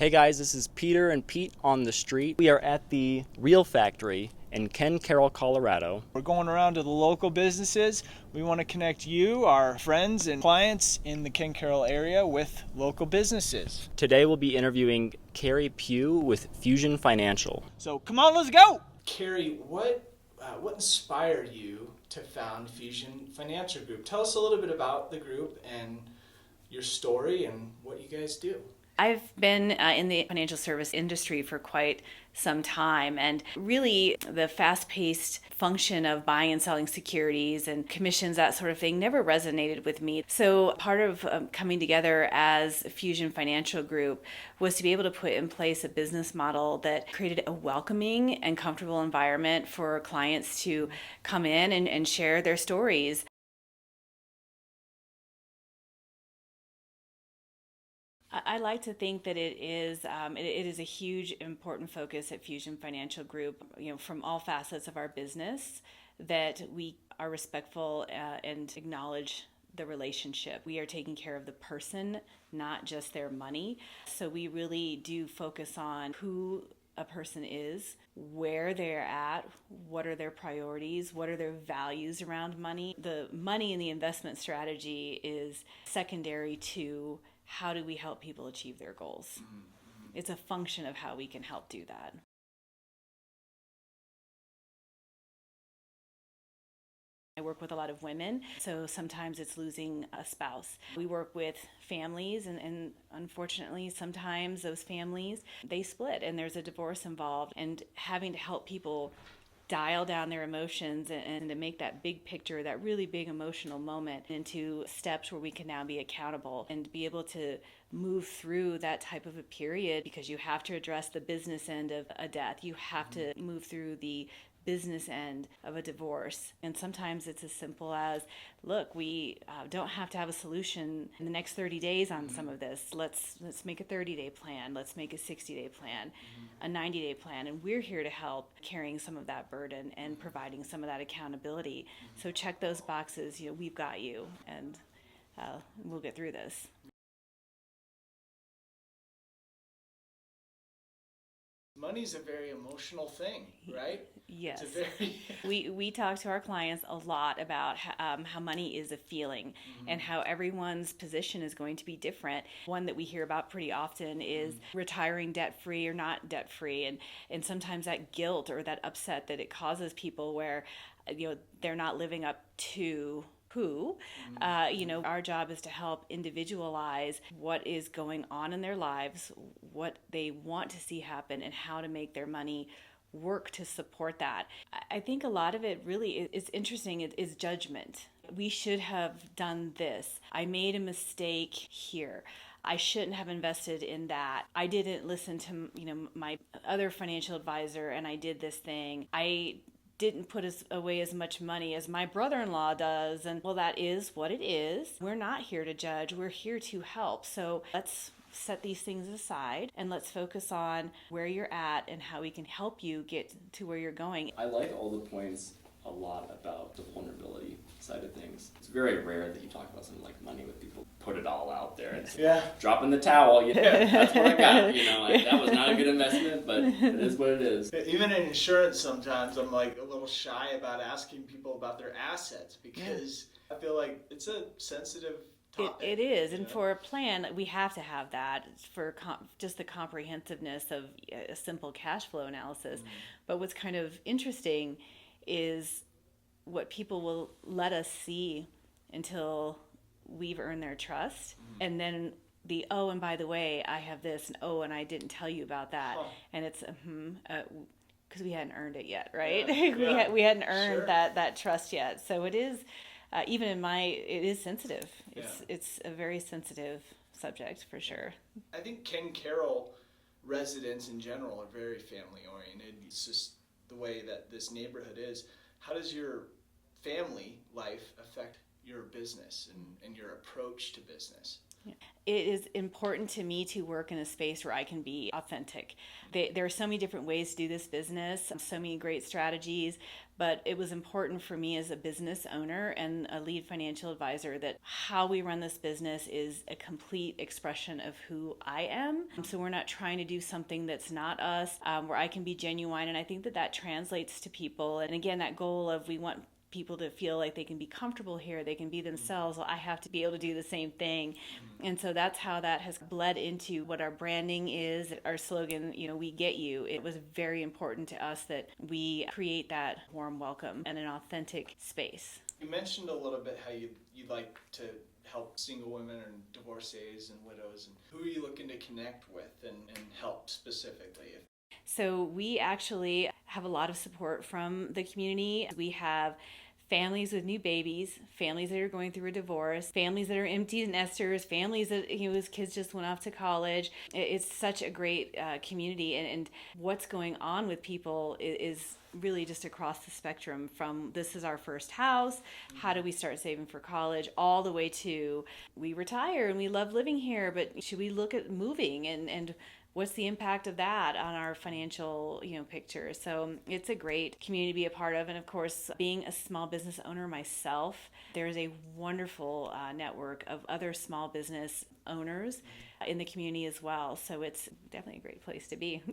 Hey guys, this is Peter and Pete on the street. We are at the Reel Factory in Ken Caryl, Colorado. We're going around to the local businesses. We want to connect you, our friends and clients in the Ken Caryl area with local businesses. Today we'll be interviewing Keri Pugh with Fusion Financial. So come on, let's go! Keri, what inspired you to found Fusion Financial Group? Tell us a little bit about the group and your story and what you guys do. I've been in the financial service industry for quite some time, and really the fast-paced function of buying and selling securities and commissions, that sort of thing, never resonated with me. So part of coming together as Fusion Financial Group was to be able to put in place a business model that created a welcoming and comfortable environment for clients to come in and share their stories. I like to think that it is a huge, important focus at Fusion Financial Group, from all facets of our business, that we are respectful and acknowledge the relationship. We are taking care of the person, not just their money. So we really do focus on who a person is, where they're at, what are their priorities, what are their values around money. The money and the investment strategy is secondary to how do we help people achieve their goals. It's a function of how we can help do that. I work with a lot of women, so sometimes it's losing a spouse. We work with families, and unfortunately, sometimes those families, they split and there's a divorce involved, and having to help people dial down their emotions and to make that big picture, that really big emotional moment, into steps where we can now be accountable and be able to move through that type of a period, because you have to address the business end of a death. You have to move through the business end of a divorce. And sometimes it's as simple as, look, we don't have to have a solution in the next 30 days on some of this. Let's make a 30-day plan. Let's make a 60-day plan, a 90-day plan. And we're here to help carrying some of that burden and providing some of that accountability. So check those boxes. We've got you, and we'll get through this. Money's a very emotional thing, right? Yes. It's a very We talk to our clients a lot about how money is a feeling, and how everyone's position is going to be different. One that we hear about pretty often is retiring debt-free or not debt-free, and sometimes that guilt or that upset that it causes people where they're not living up to who. Our job is to help individualize what is going on in their lives, what they want to see happen, and how to make their money work to support that. I think a lot of it really is interesting, is judgment. We should have done this. I made a mistake here. I shouldn't have invested in that. I didn't listen to my other financial advisor, and I did this thing. I didn't put away as much money as my brother-in-law does. And well, that is what it is. We're not here to judge. We're here to help. So let's set these things aside and let's focus on where you're at and how we can help you get to where you're going. I like all the points a lot about the vulnerability side of things. It's very rare that you talk about something like money with people put it all out there. It's dropping the towel. That's what I got. That was not a good investment, but it is what it is. Even in insurance, sometimes I'm like a little shy about asking people about their assets, because I feel like it's a sensitive topic. It is, and for a plan, we have to have that for just the comprehensiveness of a simple cash flow analysis. But what's kind of interesting is what people will let us see until we've earned their trust, and then and by the way, I have this, and I didn't tell you about that, and it's because we hadn't earned it yet, right? We hadn't earned that trust yet. So it is, even it is sensitive. It's a very sensitive subject for sure. I think Ken Caryl residents in general are very family oriented. It's just the way that this neighborhood is. How does your family life affect your business and your approach to business? It is important to me to work in a space where I can be authentic. There are so many different ways to do this business, so many great strategies, but it was important for me as a business owner and a lead financial advisor that how we run this business is a complete expression of who I am. So we're not trying to do something that's not us, where I can be genuine, and I think that that translates to people. And again, that goal of we want people to feel like they can be comfortable here, they can be themselves. Well, I have to be able to do the same thing. And so that's how that has bled into what our branding is, our slogan, we get you. It was very important to us that we create that warm welcome and an authentic space. You mentioned a little bit how you like to help single women and divorcees and widows. And who are you looking to connect with and help specifically? So we actually have a lot of support from the community. We have families with new babies, families that are going through a divorce, families that are empty nesters, families that, whose kids just went off to college. It's such a great community, and what's going on with people is really just across the spectrum, from this is our first house, how do we start saving for college, all the way to we retire and we love living here, but should we look at moving, and what's the impact of that on our financial, picture? So it's a great community to be a part of. And of course, being a small business owner myself, there's a wonderful network of other small business owners in the community as well. So it's definitely a great place to be.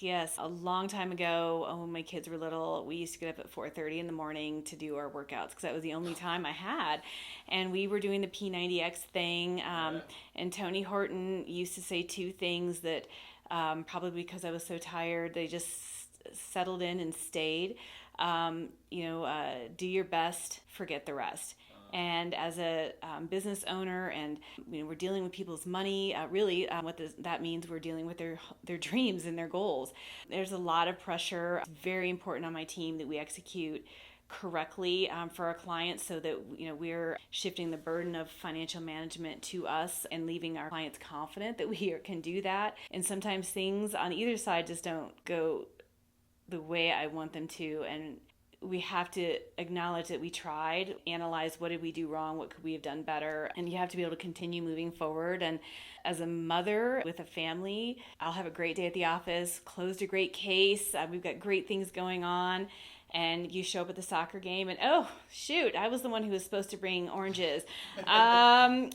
Yes, a long time ago, when my kids were little, we used to get up at 4:30 in the morning to do our workouts because that was the only time I had. And we were doing the P90X thing. And Tony Horton used to say two things that probably because I was so tired, they just settled in and stayed. Do your best, forget the rest. And as a business owner, and we're dealing with people's money, that means we're dealing with their dreams and their goals. There's a lot of pressure. It's very important on my team that we execute correctly for our clients, so that we're shifting the burden of financial management to us and leaving our clients confident that we can do that. And sometimes things on either side just don't go the way I want them to, and we have to acknowledge that we tried, analyze what did we do wrong, what could we have done better, and you have to be able to continue moving forward. And as a mother with a family, I'll have a great day at the office, closed a great case, we've got great things going on, and you show up at the soccer game and, oh, shoot, I was the one who was supposed to bring oranges. Darn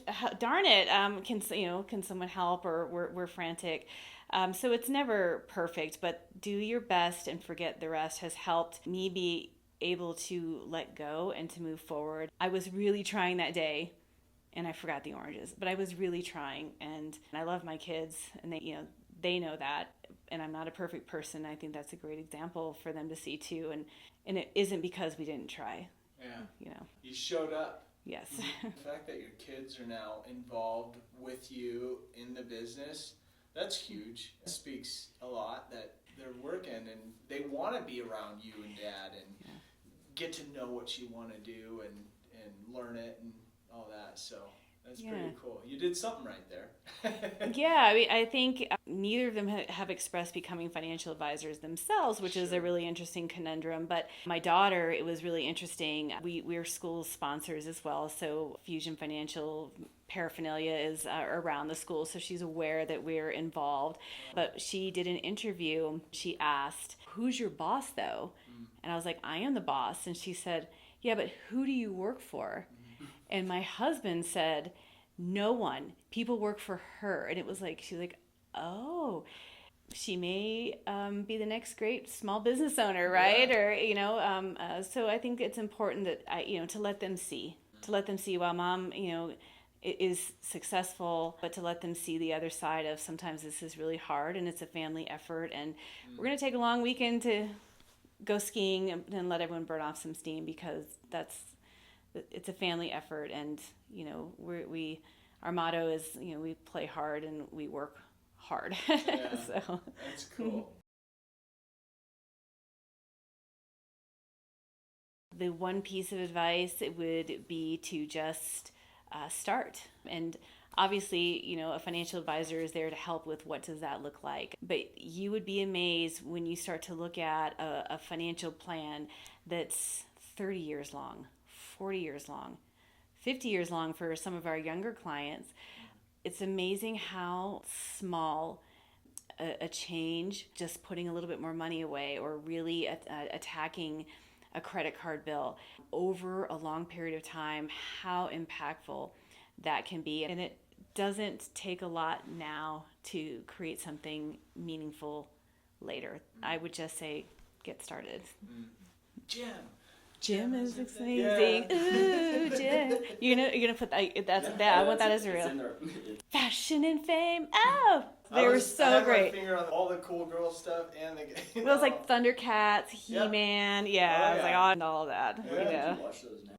it, can someone help, or we're frantic. So it's never perfect, but do your best and forget the rest has helped me be able to let go and to move forward. I was really trying that day, and I forgot the oranges, but I was really trying, and I love my kids, and they know that, and I'm not a perfect person. I think that's a great example for them to see too, and it isn't because we didn't try. Yeah. You showed up. Yes. The fact that your kids are now involved with you in the business, that's huge. It speaks a lot that they're working and they want to be around you and Dad and get to know what you want to do and learn it and all that. So that's pretty cool. You did something right there. Yeah, I think neither of them have expressed becoming financial advisors themselves, which is a really interesting conundrum. But my daughter, it was really interesting. We're school sponsors as well, so Fusion Financial paraphernalia is around the school, so she's aware that we're involved. But she did an interview. She asked, "Who's your boss, though?" And I was like, "I am the boss." And she said, "Yeah, but who do you work for?" And my husband said, "No one. People work for her." And it was like, she's like, "Oh, she may be the next great small business owner, right?" Or, so I think it's important that to let them see, while Mom, is successful, but to let them see the other side of sometimes this is really hard and it's a family effort, and we're going to take a long weekend to go skiing and let everyone burn off some steam, because it's a family effort, and our motto is we play hard and we work hard. Yeah, so that's cool. The one piece of advice would be to just start. And obviously, you know, a financial advisor is there to help with what does that look like. But you would be amazed when you start to look at a financial plan that's 30 years long, 40 years long, 50 years long for some of our younger clients. It's amazing how small a change, just putting a little bit more money away or really attacking a credit card bill over a long period of time, how impactful that can be. And it doesn't take a lot now to create something meaningful later. I would just say get started. Jim is amazing. Yeah. Ooh, Jim. You're gonna put that. I want that as a real. Fashion and fame. Oh, they were so I had great. my finger on all the cool girl stuff and the. It was like Thundercats, He-Man. Yeah, I was like on all that. Yeah. You know. Watch those now.